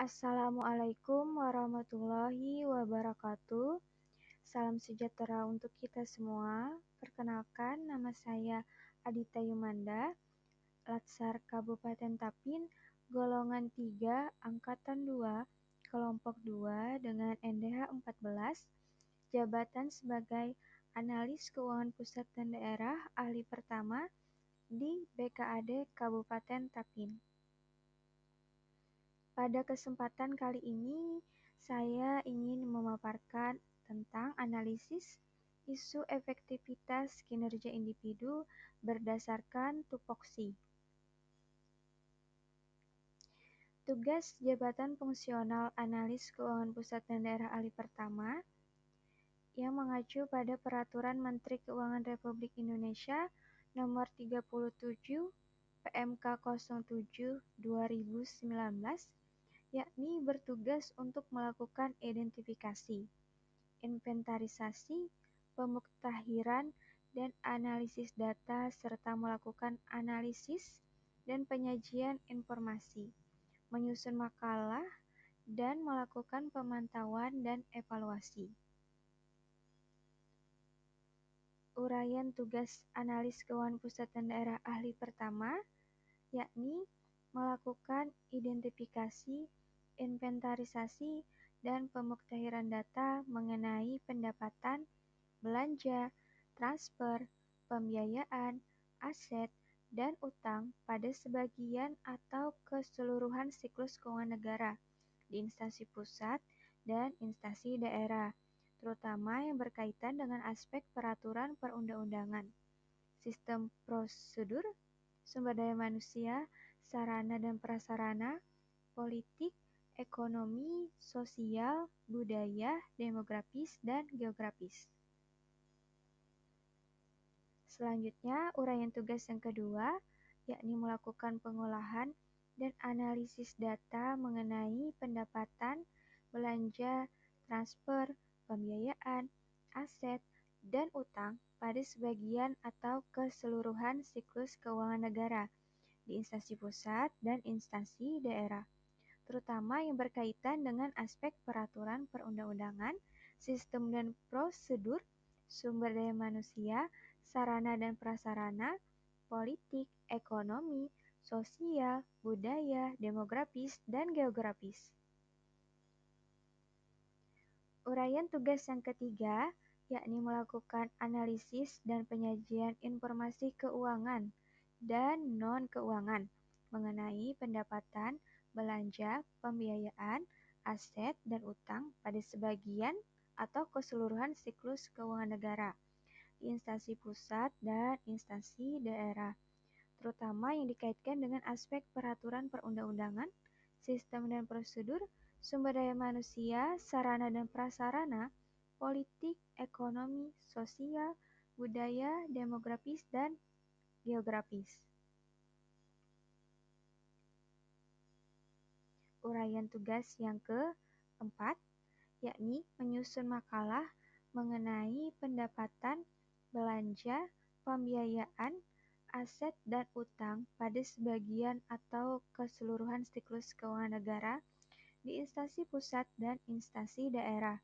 Assalamualaikum warahmatullahi wabarakatuh. Salam sejahtera untuk kita semua. Perkenalkan, nama saya Adita Yumanda, Latsar Kabupaten Tapin, golongan 3, angkatan 2, kelompok 2 dengan NDH 14, jabatan sebagai analis keuangan pusat dan daerah ahli pertama di BKAD Kabupaten Tapin. Pada kesempatan kali ini, saya ingin memaparkan tentang analisis isu efektivitas kinerja individu berdasarkan tupoksi. Tugas jabatan fungsional analis keuangan pusat dan daerah ahli pertama yang mengacu pada Peraturan Menteri Keuangan Republik Indonesia Nomor 37 PMK 07 2019, yakni bertugas untuk melakukan identifikasi, inventarisasi, pemuktahiran, dan analisis data serta melakukan analisis dan penyajian informasi, menyusun makalah, dan melakukan pemantauan dan evaluasi. Uraian tugas analis keuangan pusat dan daerah ahli pertama, yakni melakukan identifikasi, inventarisasi, dan pemuktahiran data mengenai pendapatan, belanja, transfer, pembiayaan, aset, dan utang pada sebagian atau keseluruhan siklus keuangan negara di instansi pusat dan instansi daerah, terutama yang berkaitan dengan aspek peraturan perundang-undangan, sistem prosedur, sumber daya manusia, sarana dan prasarana, politik, ekonomi, sosial, budaya, demografis, dan geografis. Selanjutnya, uraian tugas yang kedua, yakni melakukan pengolahan dan analisis data mengenai pendapatan, belanja, transfer, pembiayaan, aset, dan utang pada sebagian atau keseluruhan siklus keuangan negara di instansi pusat dan instansi daerah, terutama yang berkaitan dengan aspek peraturan perundang-undangan, sistem dan prosedur, sumber daya manusia, sarana dan prasarana, politik, ekonomi, sosial, budaya, demografis, dan geografis. Uraian tugas yang ketiga, yakni melakukan analisis dan penyajian informasi keuangan dan non-keuangan mengenai pendapatan, belanja, pembiayaan, aset, dan utang pada sebagian atau keseluruhan siklus keuangan negara di instansi pusat dan instansi daerah, terutama yang dikaitkan dengan aspek peraturan perundang-undangan, sistem dan prosedur, sumber daya manusia, sarana dan prasarana, politik, ekonomi, sosial, budaya, demografis, dan geografis. Uraian tugas yang keempat, yakni menyusun makalah mengenai pendapatan, belanja, pembiayaan, aset, dan utang pada sebagian atau keseluruhan siklus keuangan negara di instansi pusat dan instansi daerah,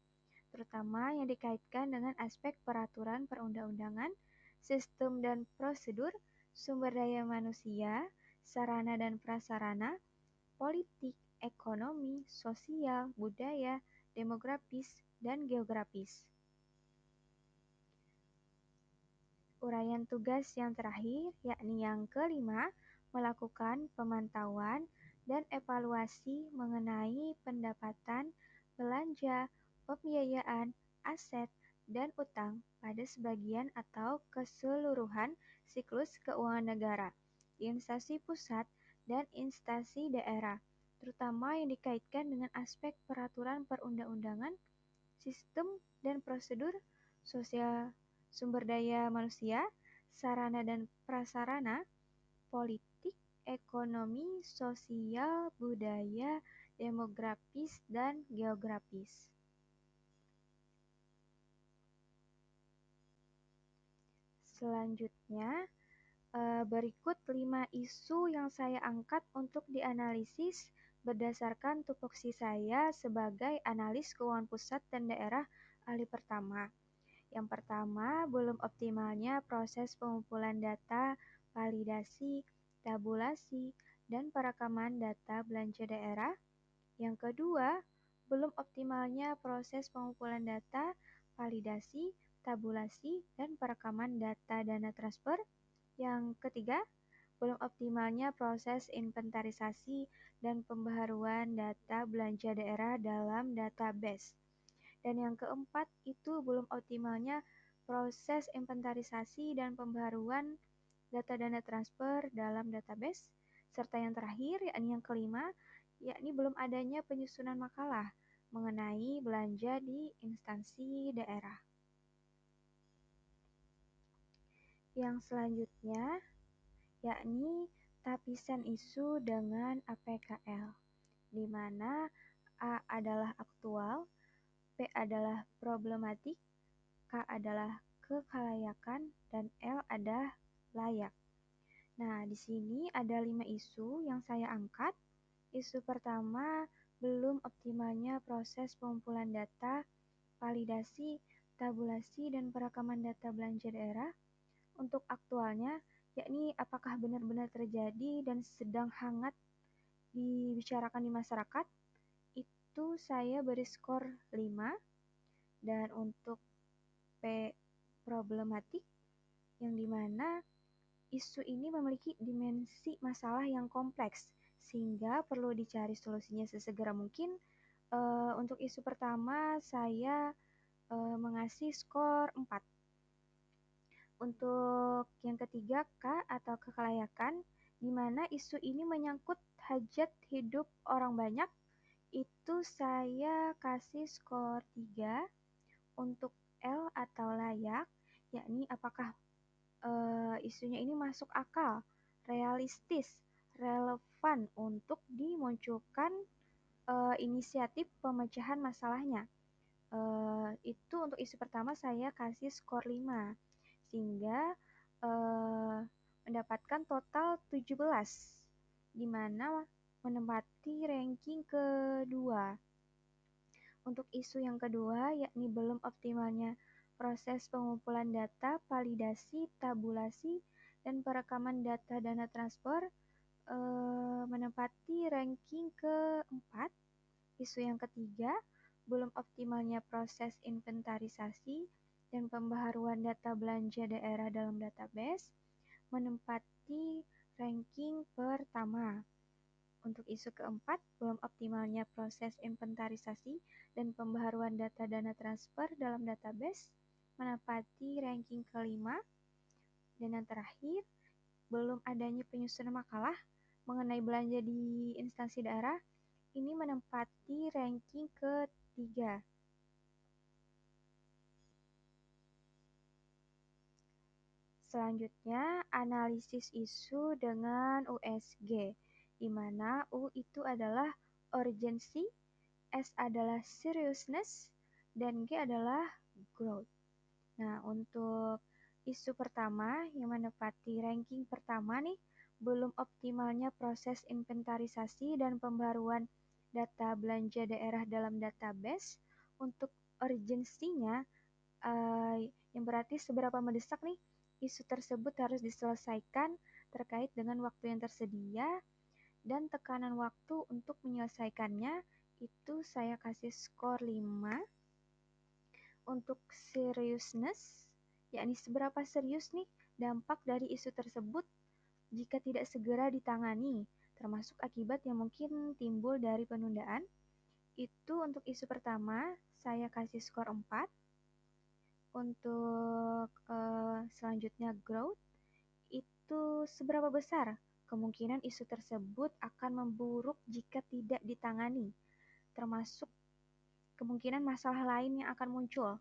terutama yang dikaitkan dengan aspek peraturan perundang-undangan, sistem dan prosedur, sumber daya manusia, sarana dan prasarana, politik, ekonomi, sosial, budaya, demografis, dan geografis. Uraian tugas yang terakhir, yakni yang kelima, melakukan pemantauan dan evaluasi mengenai pendapatan, belanja, pembiayaan, aset, dan utang pada sebagian atau keseluruhan siklus keuangan negara di instansi pusat dan instansi daerah, terutama yang dikaitkan dengan aspek peraturan perundang-undangan, sistem dan prosedur, sosial, sumber daya manusia, sarana dan prasarana, politik, ekonomi, sosial, budaya, demografis, dan geografis. Selanjutnya, berikut 5 isu yang saya angkat untuk dianalisis berdasarkan tupoksi saya sebagai analis keuangan pusat dan daerah ahli pertama. Yang pertama, belum optimalnya proses pengumpulan data, validasi, tabulasi, dan perekaman data belanja daerah. Yang kedua, belum optimalnya proses pengumpulan data, validasi, tabulasi, dan perekaman data dana transfer. Yang ketiga, belum optimalnya proses inventarisasi dan pembaharuan data belanja daerah dalam database. Dan yang keempat, itu belum optimalnya proses inventarisasi dan pembaharuan data dana transfer dalam database. Serta yang terakhir, yakni yang kelima, yakni belum adanya penyusunan makalah mengenai belanja di instansi daerah. Yang selanjutnya, yakni tapisan isu dengan APKL, di mana A adalah aktual, P adalah problematik, K adalah kekalayakan, dan L adalah layak. Nah, di sini ada 5 isu yang saya angkat. Isu pertama, belum optimalnya proses pengumpulan data, validasi, tabulasi, dan perekaman data belanja daerah. Untuk aktualnya, yakni apakah benar-benar terjadi dan sedang hangat dibicarakan di masyarakat, itu saya beri skor 5. Dan untuk P problematik, yang dimana isu ini memiliki dimensi masalah yang kompleks, sehingga perlu dicari solusinya sesegera mungkin. Untuk isu pertama, saya mengasih skor 4. Untuk yang ketiga, K atau kekelayakan, di mana isu ini menyangkut hajat hidup orang banyak, itu saya kasih skor 3. Untuk L atau layak, yakni apakah isunya ini masuk akal, realistis, relevan untuk dimunculkan inisiatif pemecahan masalahnya. Itu untuk isu pertama saya kasih skor 5, sehingga mendapatkan total 17, di mana menempati ranking kedua. Untuk isu yang kedua, yakni belum optimalnya proses pengumpulan data, validasi, tabulasi, dan perekaman data dana transfer, menempati ranking keempat. Isu yang ketiga, belum optimalnya proses inventarisasi dan pembaharuan data belanja daerah dalam database, menempati ranking pertama. Untuk isu keempat, belum optimalnya proses inventarisasi dan pembaharuan data dana transfer dalam database, menempati ranking kelima. Dan yang terakhir, belum adanya penyusunan makalah mengenai belanja di instansi daerah, ini menempati ranking ketiga. Selanjutnya, analisis isu dengan USG, di mana U itu adalah urgency, S adalah seriousness, dan G adalah growth. Nah, untuk isu pertama yang menempati ranking pertama nih, belum optimalnya proses inventarisasi dan pembaruan data belanja daerah dalam database. Untuk urgensinya, yang berarti seberapa mendesak nih isu tersebut harus diselesaikan terkait dengan waktu yang tersedia, dan tekanan waktu untuk menyelesaikannya itu saya kasih skor 5. Untuk seriousness, yakni seberapa serius nih dampak dari isu tersebut jika tidak segera ditangani, termasuk akibat yang mungkin timbul dari penundaan. Itu untuk isu pertama, saya kasih skor 4. Untuk selanjutnya growth, itu seberapa besar kemungkinan isu tersebut akan memburuk jika tidak ditangani, termasuk kemungkinan masalah lain yang akan muncul.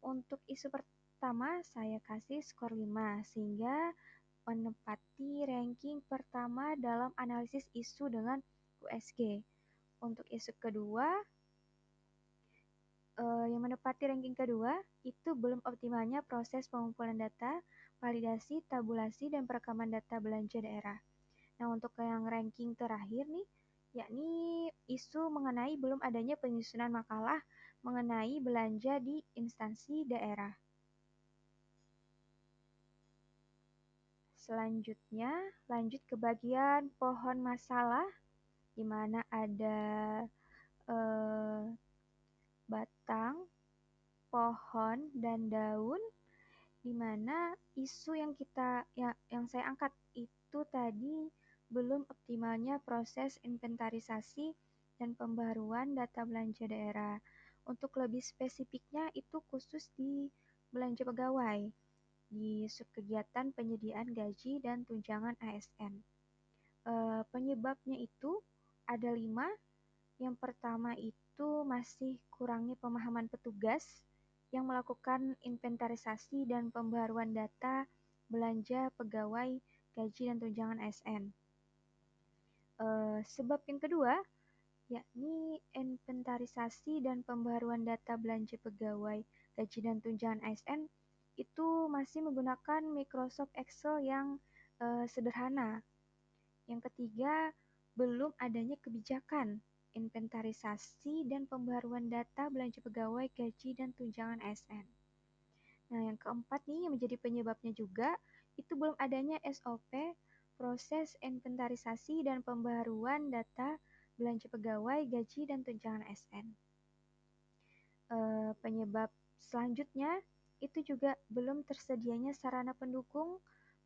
Untuk isu pertama, saya kasih skor 5, sehingga menempati ranking pertama dalam analisis isu dengan USG. Untuk isu kedua, yang menempati ranking kedua, itu belum optimalnya proses pengumpulan data, validasi, tabulasi, dan perekaman data belanja daerah. Nah, untuk yang ranking terakhir nih, yakni isu mengenai belum adanya penyusunan makalah mengenai belanja di instansi daerah. Selanjutnya, lanjut ke bagian pohon masalah, di mana ada eh, batang, pohon, dan daun, di mana isu yang saya angkat itu tadi belum optimalnya proses inventarisasi dan pembaruan data belanja daerah. Untuk lebih spesifiknya itu khusus di belanja pegawai di subkegiatan penyediaan gaji dan tunjangan ASN. Penyebabnya itu ada 5. Yang pertama itu masih kurangnya pemahaman petugas yang melakukan inventarisasi dan pembaruan data belanja pegawai gaji dan tunjangan ASN. Sebab yang kedua, yakni inventarisasi dan pembaruan data belanja pegawai gaji dan tunjangan ASN itu masih menggunakan Microsoft Excel yang sederhana. Yang ketiga, belum adanya kebijakan inventarisasi dan pembaruan data belanja pegawai gaji dan tunjangan ASN. Nah, yang keempat nih yang menjadi penyebabnya juga itu belum adanya SOP proses inventarisasi dan pembaruan data belanja pegawai gaji dan tunjangan ASN. Penyebab selanjutnya itu juga belum tersedianya sarana pendukung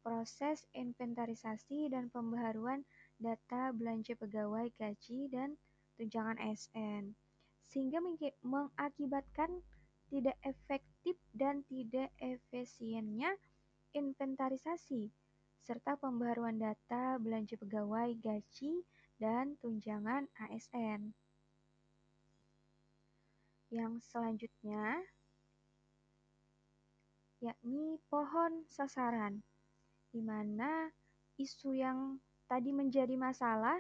proses inventarisasi dan pembaharuan data belanja pegawai gaji dan tunjangan ASN, sehingga mengakibatkan tidak efektif dan tidak efisiennya inventarisasi serta pembaharuan data belanja pegawai gaji dan tunjangan ASN. Yang selanjutnya yakni pohon sasaran, di mana isu yang tadi menjadi masalah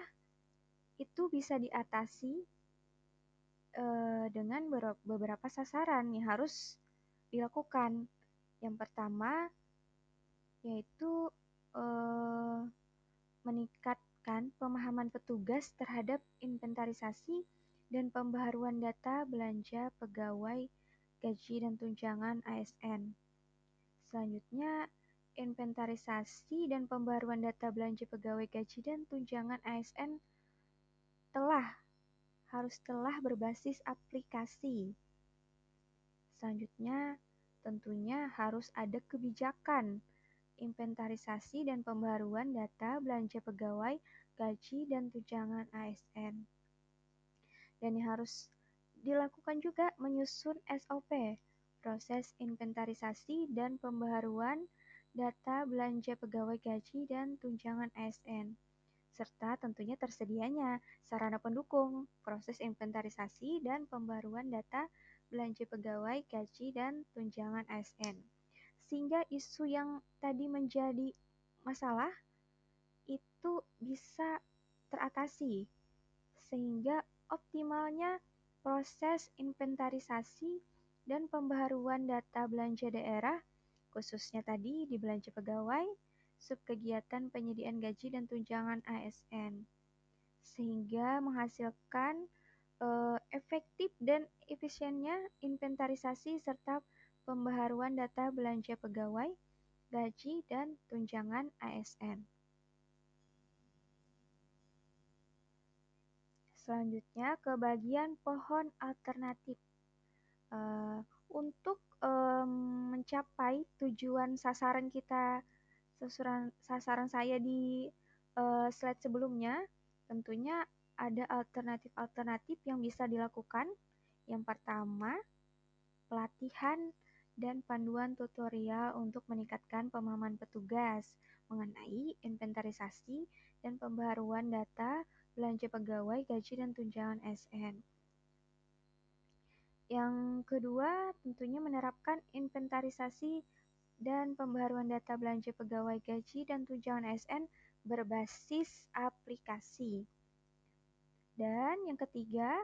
itu bisa diatasi dengan beberapa sasaran yang harus dilakukan. Yang pertama yaitu meningkatkan pemahaman petugas terhadap inventarisasi dan pembaharuan data belanja pegawai gaji dan tunjangan ASN. Selanjutnya, inventarisasi dan pembaruan data belanja pegawai gaji dan tunjangan ASN harus berbasis aplikasi. Selanjutnya, tentunya harus ada kebijakan inventarisasi dan pembaruan data belanja pegawai gaji dan tunjangan ASN. Dan yang harus dilakukan juga menyusun SOP, proses inventarisasi dan pembaharuan data belanja pegawai gaji dan tunjangan ASN, serta tentunya tersedianya sarana pendukung proses inventarisasi dan pembaruan data belanja pegawai gaji dan tunjangan ASN. Sehingga isu yang tadi menjadi masalah itu bisa teratasi, sehingga optimalnya proses inventarisasi dan pembaharuan data belanja daerah, khususnya tadi di belanja pegawai, subkegiatan penyediaan gaji dan tunjangan ASN, sehingga menghasilkan efektif dan efisiennya inventarisasi serta pembaharuan data belanja pegawai, gaji, dan tunjangan ASN. Selanjutnya ke bagian pohon alternatif. Untuk mencapai tujuan sasaran sasaran saya di slide sebelumnya, tentunya ada alternatif-alternatif yang bisa dilakukan. Yang pertama, pelatihan dan panduan tutorial untuk meningkatkan pemahaman petugas mengenai inventarisasi dan pembaharuan data belanja pegawai gaji dan tunjangan ASN. Yang kedua, tentunya menerapkan inventarisasi dan pembaharuan data belanja pegawai gaji dan tunjangan ASN berbasis aplikasi. Dan yang ketiga,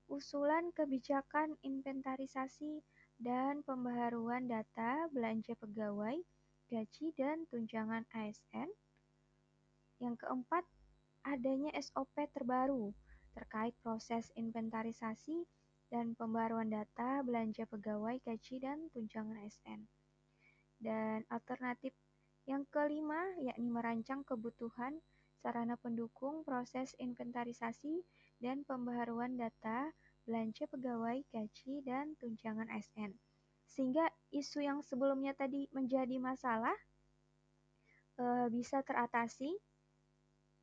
usulan kebijakan inventarisasi dan pembaharuan data belanja pegawai gaji dan tunjangan ASN. Yang keempat, adanya SOP terbaru terkait proses inventarisasi dan pembaruan data belanja pegawai gaji dan tunjangan ASN. Dan alternatif yang kelima yakni merancang kebutuhan sarana pendukung proses inventarisasi dan pembaharuan data belanja pegawai gaji dan tunjangan ASN. Sehingga isu yang sebelumnya tadi menjadi masalah bisa teratasi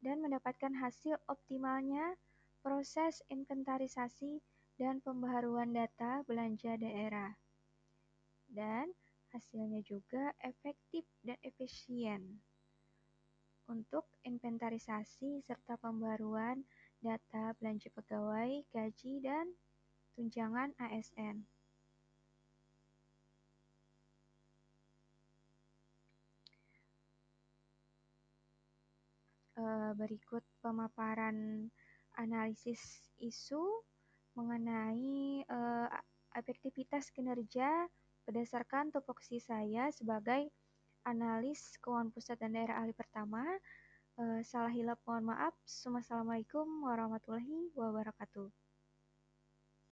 dan mendapatkan hasil optimalnya proses inventarisasi dan pembaharuan data belanja daerah. Dan hasilnya juga efektif dan efisien untuk inventarisasi serta pembaruan data belanja pegawai, gaji, dan tunjangan ASN. Berikut pemaparan analisis isu mengenai efektivitas kinerja berdasarkan tupoksi saya sebagai analis keuangan pusat dan daerah ahli pertama. Salah hilap mohon maaf. Wassalamualaikum warahmatullahi wabarakatuh.